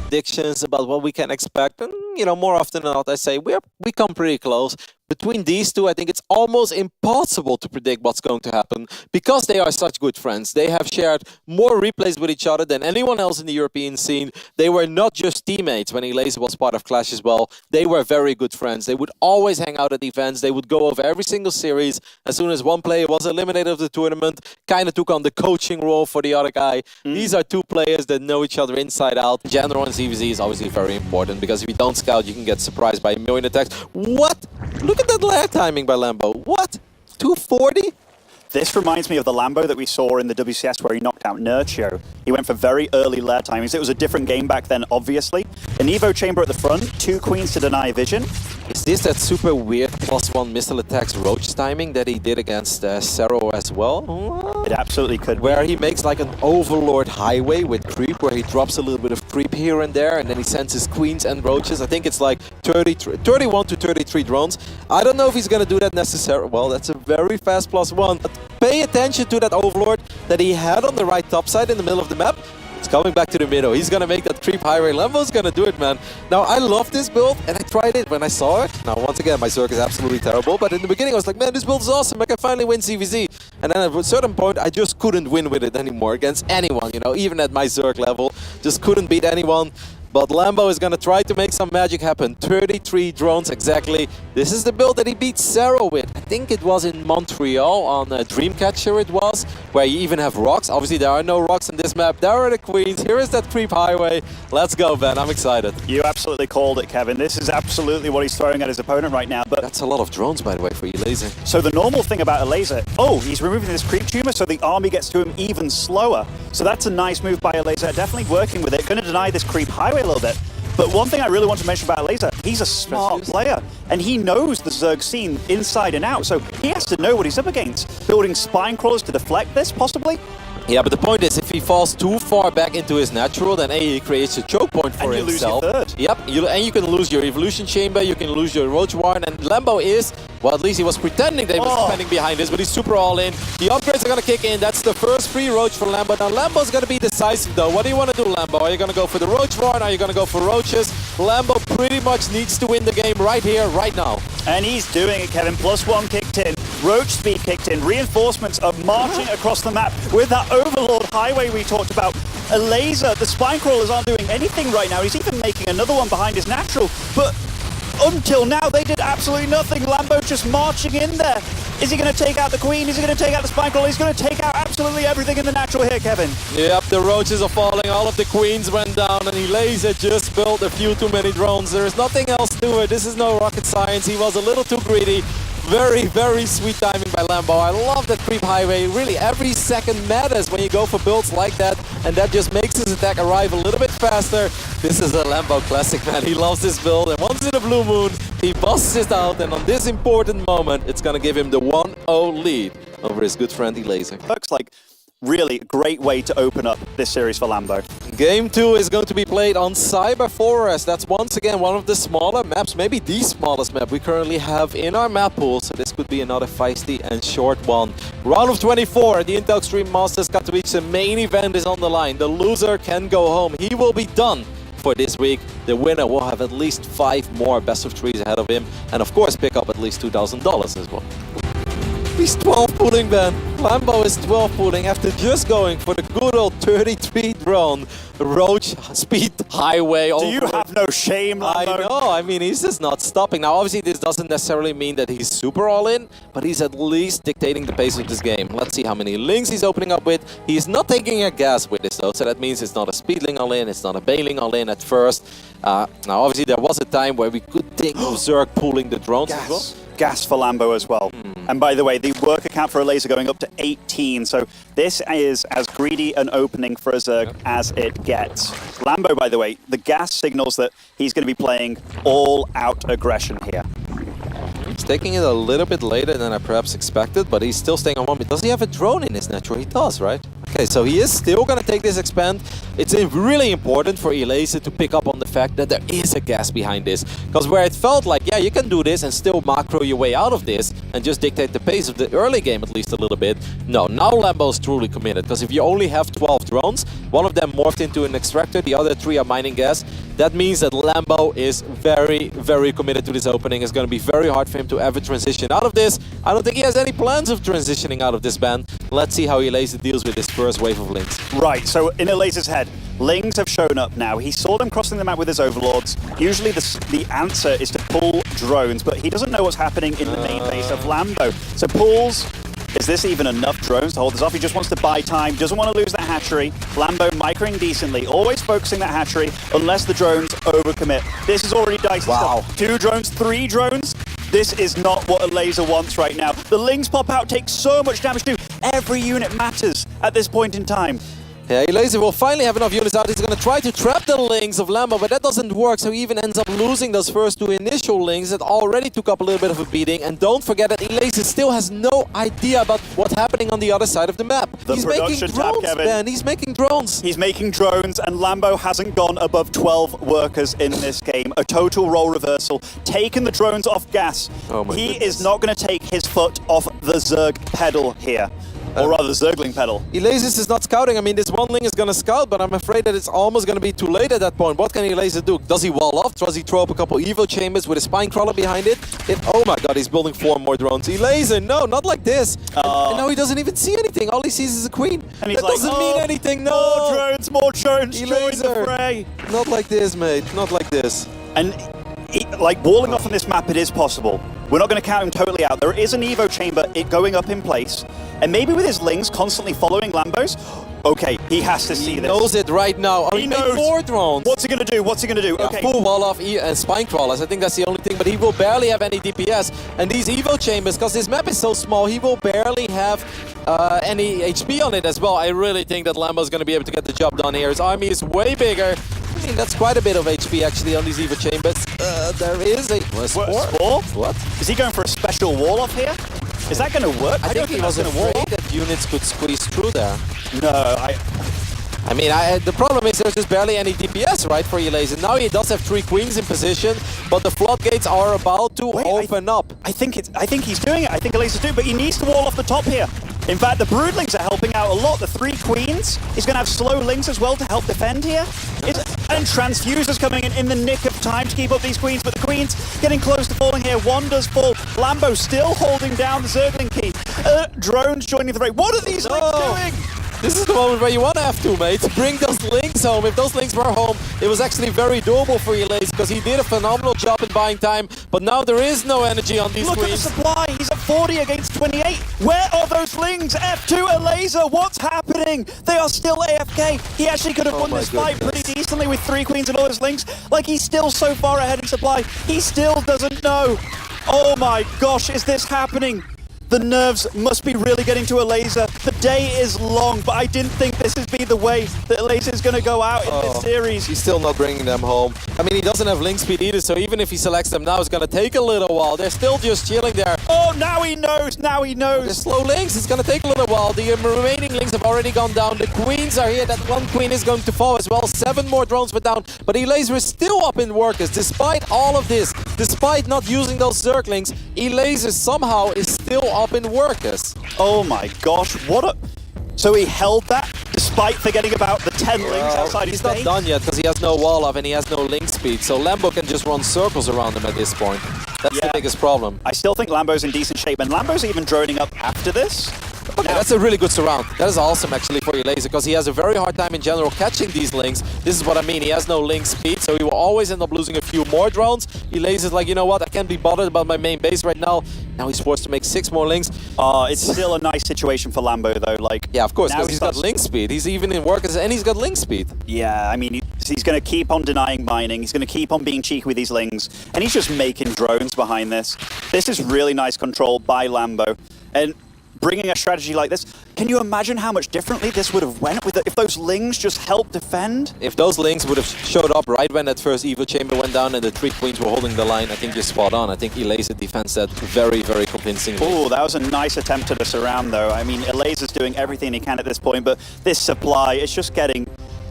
predictions about what we can expect, and more often than not, I say we come pretty close. Between these two, I think it's almost impossible to predict what's going to happen because they are such good friends. They have shared more replays with each other than anyone else in the European scene. They were not just teammates when Elazer was part of Clash as well. They were very good friends. They would always hang out at events. They would go over every single series. As soon as one player was eliminated of the tournament, kind of took on the coaching role for the other guy. These are two players that know each other inside out. General and ZVZ is obviously very important because if you don't scout, you can get surprised by a million attacks. What? Look at that lair timing by Lambo. What? 240? This reminds me of the Lambo that we saw in the WCS where he knocked out Nurchio. He went for very early lair timings. It was a different game back then, obviously. An Evo chamber at the front, 2 queens to deny vision. Is this that super weird +1 missile attacks roach timing that he did against Zero as well? It absolutely could. Where he makes like an overlord highway with creep, where he drops a little bit of creep here and there, and then he sends his queens and roaches. I think it's like 31 to 33 drones. I don't know if he's going to do that necessarily. Well, that's a very fast +1. But pay attention to that overlord that he had on the right top side in the middle of the map. It's coming back to the middle. He's going to make that creep highway. Lambo's going to do it, man. Now, I love this build, and I tried it when I saw it. Now, once again, my Zerg is absolutely terrible, but in the beginning, I was like, man, this build is awesome. I can finally win CVZ. And then at a certain point, I just couldn't win with it anymore against anyone, even at my Zerg level. Just couldn't beat anyone. But Lambo is going to try to make some magic happen. 33 drones exactly. This is the build that he beat Zero with. I think it was in Montreal on Dreamcatcher it was, where you even have rocks. Obviously there are no rocks in this map. There are the queens. Here is that creep highway. Let's go, Ben. I'm excited. You absolutely called it, Kevin. This is absolutely what he's throwing at his opponent right now. But that's a lot of drones, by the way, for Elazer. So the normal thing about Elazer, he's removing this creep tumor so the army gets to him even slower. So that's a nice move by Elazer. Definitely working with it. Going to deny this creep highway a little bit. But one thing I really want to mention about Elazer, he's a smart player, and he knows the Zerg scene inside and out, so he has to know what he's up against. Building spine crawlers to deflect this, possibly? Yeah, but the point is, if he falls too far back into his natural, then he creates a choke point for himself. And you lose your third. Yep, and you can lose your evolution chamber, you can lose your roach warren, and Lambo is, well, at least he was pretending that he was defending behind this, but he's super all in. The upgrades are going to kick in. That's the first free roach for Lambo. Now, Lambo's going to be decisive, though. What do you want to do, Lambo? Are you going to go for the roach warren? Are you going to go for roaches? Lambo pretty much needs to win the game right here, right now. And he's doing it, Kevin. +1 kicked in. Roach speed kicked in. Reinforcements are marching across the map with that overlord highway we talked about. Elazer, the spine crawlers aren't doing anything right now. He's even making another one behind his natural. But until now, they did absolutely nothing. Lambo just marching in there. Is he going to take out the queen? Is he going to take out the spine crawler? He's going to take out absolutely everything in the natural here, Kevin. Yep, the roaches are falling. All of the queens went down, and Elazer just built a few too many drones. There is nothing else to it. This is no rocket science. He was a little too greedy. Very, very sweet timing by Lambo. I love that creep highway. Really, every second matters when you go for builds like that, and that just makes his attack arrive a little bit faster. This is a Lambo classic, man. He loves this build, and once in a blue moon, he busts it out, and on this important moment, it's going to give him the 1-0 lead over his good friend Elazer. Looks like really a great way to open up this series for Lambo. Game 2 is going to be played on Cyber Forest. That's once again one of the smaller maps, maybe the smallest map we currently have in our map pool. So this could be another feisty and short one. Round of 24 at the Intel Extreme Masters Katowice. The main event is on the line. The loser can go home. He will be done for this week. The winner will have at least 5 more best of 3s ahead of him. And of course pick up at least $2,000 as well. He's 12 pooling, Ben. Lambo is 12 pooling after just going for the good old 33 drone roach speed highway. Do you have no shame, Lambo? I know. I mean, he's just not stopping. Now, obviously, this doesn't necessarily mean that he's super all in, but he's at least dictating the pace of this game. Let's see how many links he's opening up with. He's not taking a gas with this, though, so that means it's not a speedling all in, it's not a bailing all in at first. Now, obviously, there was a time where we could think of Zerg pooling the drones as well. Gas for Lambo as well. And by the way, the worker count for Elazer going up to 18. So this is as greedy an opening for a Zerg as it gets. Lambo, by the way, the gas signals that he's going to be playing all-out aggression here. He's taking it a little bit later than I perhaps expected, but he's still staying on one. Does he have a drone in his natural? He does, right? I Okay, so he is still going to take this expand. It's really important for Elazer to pick up on the fact that there is a gas behind this. Because where it felt like, yeah, you can do this and still macro your way out of this and just dictate the pace of the early game at least a little bit. No, now Lambo's truly committed. Because if you only have 12 drones, one of them morphed into an extractor, the other 3 are mining gas. That means that Lambo is very, very committed to this opening. It's going to be very hard for him to ever transition out of this. I don't think he has any plans of transitioning out of this ban. Let's see how Elazer deals with this first wave of Lings. Right, so in Elazer's head, Lings have shown up now. He saw them crossing the map with his overlords. Usually the answer is to pull drones, but he doesn't know what's happening in the main base of Lambo. So pulls. Is this even enough drones to hold this off? He just wants to buy time, doesn't want to lose that hatchery. Lambo microing decently, always focusing that hatchery unless the drones overcommit. This is already dicey stuff. 2 drones, 3 drones. This is not what Elazer wants right now. The Lings pop out, take so much damage too. Every unit matters at this point in time. Yeah, Elazer will finally have enough units out. He's going to try to trap the Lings of Lambo, but that doesn't work, so he even ends up losing those first 2 initial Lings that already took up a little bit of a beating. And don't forget that Elazer still has no idea about what's happening on the other side of the map. He's making drones, Ben. He's making drones. He's making drones, and Lambo hasn't gone above 12 workers in this game. A total role reversal, taking the drones off gas. Oh my he goodness. is not going to take his foot off the Zerg pedal here. Or rather, the Zergling pedal. Elazer is not scouting. I mean, this one Ling is going to scout, but I'm afraid that it's almost going to be too late at that point. What can Elazer do? Does he wall off? Does he throw up a couple Evo chambers with a spine crawler behind it? Oh my god, he's building 4 more drones. Elazer, no, not like this. And now he doesn't even see anything. All he sees is a queen. And he's that like, doesn't mean anything, no! More drones, join the Elazer, fray. not like this, mate. Not like this. And like walling off on this map, it is possible. We're not going to count him totally out. There is an Evo chamber going up in place. And maybe with his Lings constantly following Lambos, okay, he has to see this. He knows it right now. He knows. 4 drones. What's he going to do? What's he going to do? Yeah, Okay. full wall off and spine crawlers. I think that's the only thing, but he will barely have any DPS. And these Evo chambers, because this map is so small, he will barely have any HP on it as well. I really think that Lambo's going to be able to get the job done here. His army is way bigger. I mean, that's quite a bit of HP actually on these Evo chambers. There is a Spore? What? Is he going for a special wall off here? Is that going to work? I think he was afraid that units could squeeze through there. No, I mean, the problem is there's just barely any DPS, right, for Elazer. Now he does have 3 queens in position, but the floodgates are about to open up. I think he's doing it. I think Elazer's doing it, but he needs to wall off the top here. In fact, the Broodlings are helping out a lot. The 3 queens. He's going to have slow Lings as well to help defend here. And Transfuser's coming in the nick of time to keep up these queens, but the queens getting close to falling here. 1 does fall. Lambo still holding down the Zergling key. Drones joining the fray. What are these Lings doing? This is the moment where you want to have to, mate. Bring those Lings home. If those Lings were home, it was actually very doable for Elazer because he did a phenomenal job in buying time, but now there is no energy on these queens. Look at the supply. He's at 40 against 28. Where are those Lings? F2 Elazer. What's happening? They are still AFK. He actually could have won this fight pretty decently with 3 queens and all those Lings. Like, he's still so far ahead in supply. He still doesn't know. Oh my gosh, is this happening? The nerves must be really getting to Elazer. The day is long, but I didn't think this would be the way that Elazer is going to go out in this series. He's still not bringing them home. I mean, he doesn't have link speed either, so even if he selects them now, it's going to take a little while. They're still just chilling there. Oh, now he knows. Now he knows. The slow links, it's going to take a little while. The remaining links have already gone down. The queens are here. That 1 queen is going to fall as well. 7 more drones were down. But Elazer is still up in workers. Despite all of this, despite not using those Zerglings, Elazer somehow is still up in workers. Oh my gosh, what a... So he held that despite forgetting about the 10 links outside his base? He's not done yet because he has no wall off and he has no link speed. So Lambo can just run circles around him at this point. That's the biggest problem. I still think Lambo's in decent shape, and Lambo's even droning up after this. Okay, that's a really good surround. That is awesome actually for Elazer because he has a very hard time in general catching these links. This is what I mean. He has no link speed, so he will always end up losing a few more drones. Elazer's like, you know what? I can't be bothered about my main base right now. Now he's forced to make 6 more links. It's still a nice situation for Lambo though. Like, yeah, of course, because he's got link speed. He's even in workers and he's got link speed. Yeah, I mean, he's going to keep on denying mining. He's going to keep on being cheeky with these lings, and he's just making drones behind this. This is really nice control by Lambo. And bringing a strategy like this. Can you imagine how much differently this would have went if those Lings just helped defend? If those Lings would have showed up right when that first Evo chamber went down and the 3 queens were holding the line, I think you're spot on. I think Elazer defends that very, very convincingly. Oh, that was a nice attempt to surround, though. I mean, Elazer's doing everything he can at this point, but this supply is just getting...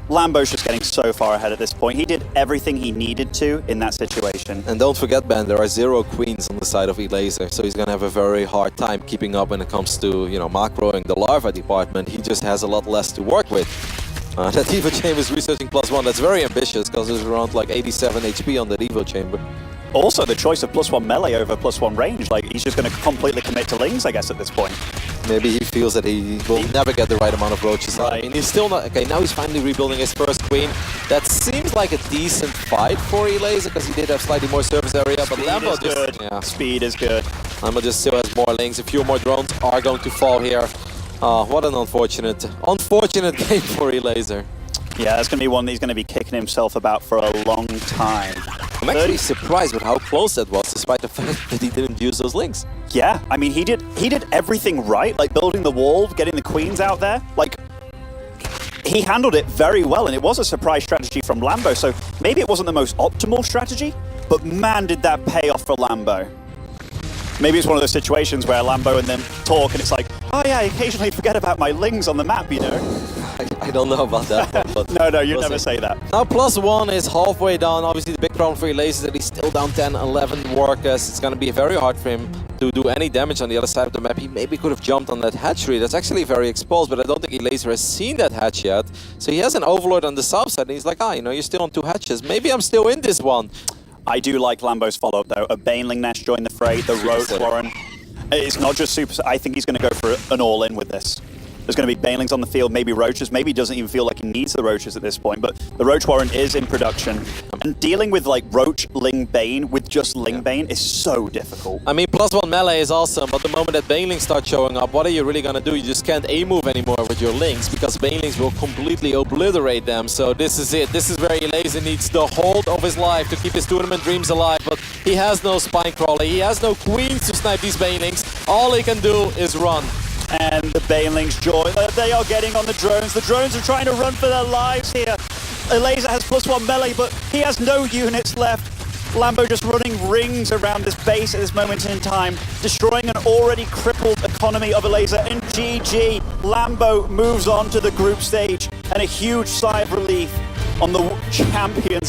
Lambo's just getting so far ahead at this point. He did everything he needed to in that situation. And don't forget, Ben, there are 0 queens on the side of Elazer, so he's going to have a very hard time keeping up when it comes to, you know, macroing the larva department. He just has a lot less to work with. That Evo chamber is researching +1. That's very ambitious because there's around like 87 HP on that Evo chamber. Also, the choice of +1 melee over +1 range. Like, he's just going to completely commit to Lings, I guess, at this point. Maybe he feels that he will never get the right amount of roaches. Right. I mean, he's still not... Okay, now he's finally rebuilding his first queen. That seems like a decent fight for Elazer because he did have slightly more surface area, but Lambo is good. Yeah. Speed is good. Lambo just still has more Lings. A few more drones are going to fall here. What an unfortunate game for Elazer. Yeah, that's going to be one that he's going to be kicking himself about for a long time. I'm actually surprised with how close that was, despite the fact that he didn't use those Lings. Yeah, I mean, he did everything right, like building the wall, getting the queens out there. Like, he handled it very well, and it was a surprise strategy from Lambo, so maybe it wasn't the most optimal strategy, but man, did that pay off for Lambo. Maybe it's one of those situations where Lambo and them talk, and it's like, oh yeah, I occasionally forget about my Lings on the map, you know? I don't know about that one, but... No, you'd never say that. Now +1 is halfway down. Obviously the big problem for Elazer is that he's still down 10, 11 workers. It's going to be very hard for him to do any damage on the other side of the map. He maybe could have jumped on that hatchery. That's actually very exposed, but I don't think Elazer has seen that hatch yet. So he has an Overlord on the south side, and he's like, you know, you're still on 2 hatches. Maybe I'm still in this one. I do like Lambo's follow-up, though. A Baneling Nest joined the fray, the Roach Warren. It's not just super... I think he's going to go for an all-in with this. There's going to be Banelings on the field, maybe Roaches. Maybe he doesn't even feel like he needs the Roaches at this point, but the Roach Warren is in production. And dealing with like Roach, Ling, Bane with just Ling Bane is so difficult. I mean, +1 melee is awesome, but the moment that Banelings start showing up, what are you really going to do? You just can't A-move anymore with your Lings, because Banelings will completely obliterate them. So this is it. This is where Elazer needs the hold of his life to keep his tournament dreams alive, but he has no Spinecrawler. He has no queens to snipe these Banelings. All he can do is run. And the Banelings joy, they are getting on the drones. The drones are trying to run for their lives here. Elazer has +1 melee, but he has no units left. Lambo just running rings around this base at this moment in time, destroying an already crippled economy of Elazer. And GG, Lambo moves on to the group stage, and a huge sigh of relief on the champions